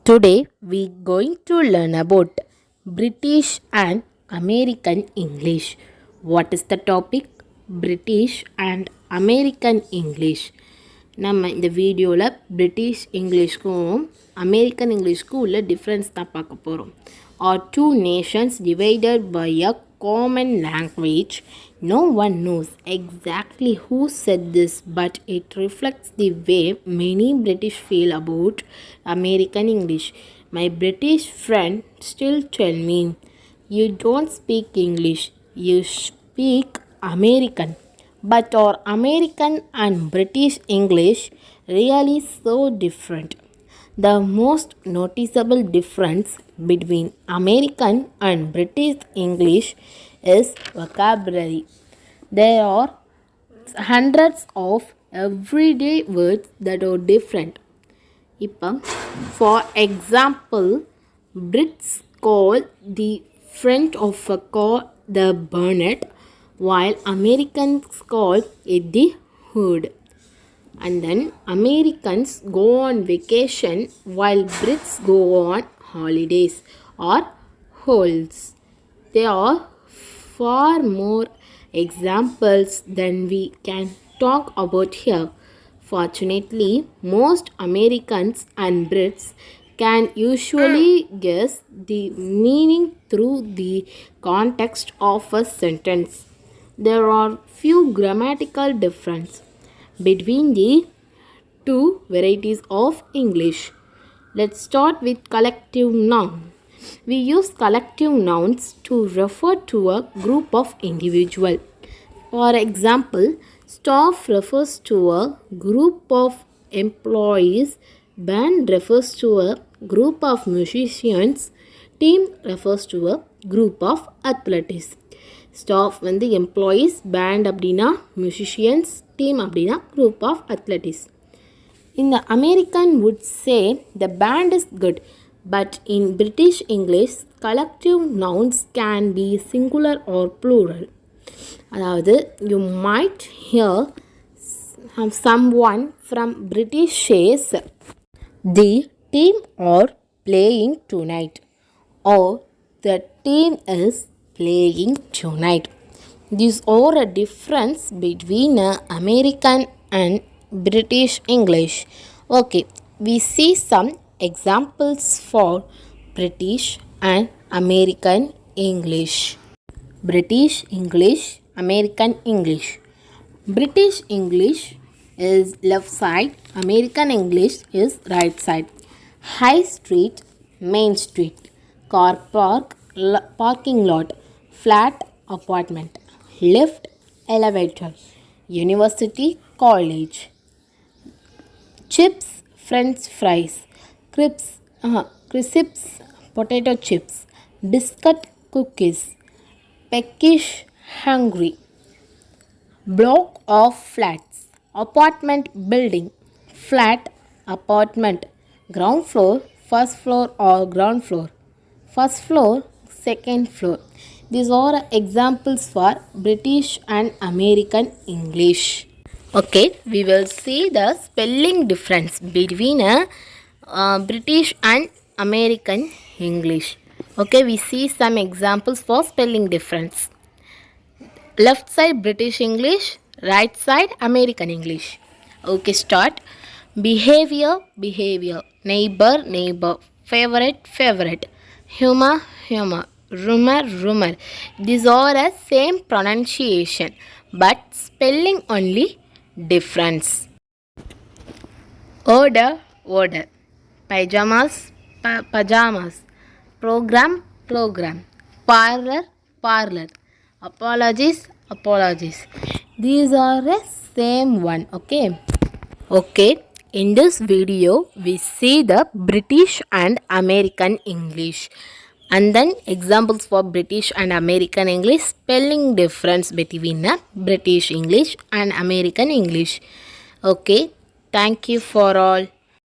Today we going to learn about British and American English. What is the topic? British and American English. நம்ம இந்த வீடியோவில் British இங்கிலீஷ்க்கும் American இங்கிலீஷ்க்கும் உள்ள difference தான் பார்க்க போகிறோம். Are two nations divided by a common language? No one knows exactly who said this, but it reflects the way many British feel about American English. My British friend still tell me, you don't speak English, you speak American. But are American and British English really so different? The most noticeable difference between American and British English is vocabulary. There are hundreds of everyday words that are different. For example, Brits call the front of a car the bonnet, while Americans call it the hood. And then Americans go on vacation while Brits go on holidays or holes. There are far more examples than we can talk about here. Fortunately, most Americans and Brits can usually guess the meaning through the context of a sentence. There are few grammatical differences between the two varieties of English. Let's start with collective noun. We use collective nouns to refer to a group of individuals. For example, staff refers to a group of employees, band refers to a group of musicians, team refers to a group of athletes. Staff வந்து employees, band அப்படின்னா musicians, team அப்படின்னா group of athletes. இந்த American would say the band is good, but in British English collective nouns can be singular or plural. அதாவது you might hear someone from British says the team are playing tonight or the team is playing tonight. These are a difference between American and British English. Okay, we see some examples for British and American English. British English, American English. British English is left side, American English is right side. High street, main street. Car park, parking lot. Flat, apartment. Lift, elevator. University, college. Chips, french fries. Crisps, potato chips. Biscuit, cookies. Peckish, hungry. Block of flats. Apartment building. Flat, apartment. Ground floor, first floor or ground floor. First floor, second floor. These are examples for British and American English. Okay, we will see the spelling difference between British and American English. Okay, we see some examples for spelling difference. Left side British English, right side American English. Okay, start. Behavior, behavior. Neighbor, neighbor. Favorite, favorite. Humor, humor. Rumor, rumor. These are the same pronunciation but spelling only difference. Order, order. Pajamas, pajamas. Program, program. Parlor, parlor. Apologies, apologies. These are the same one. Okay, in this video we see the British and American English, and then examples for British and American English, spelling difference between British English and American English. Okay, thank you for all.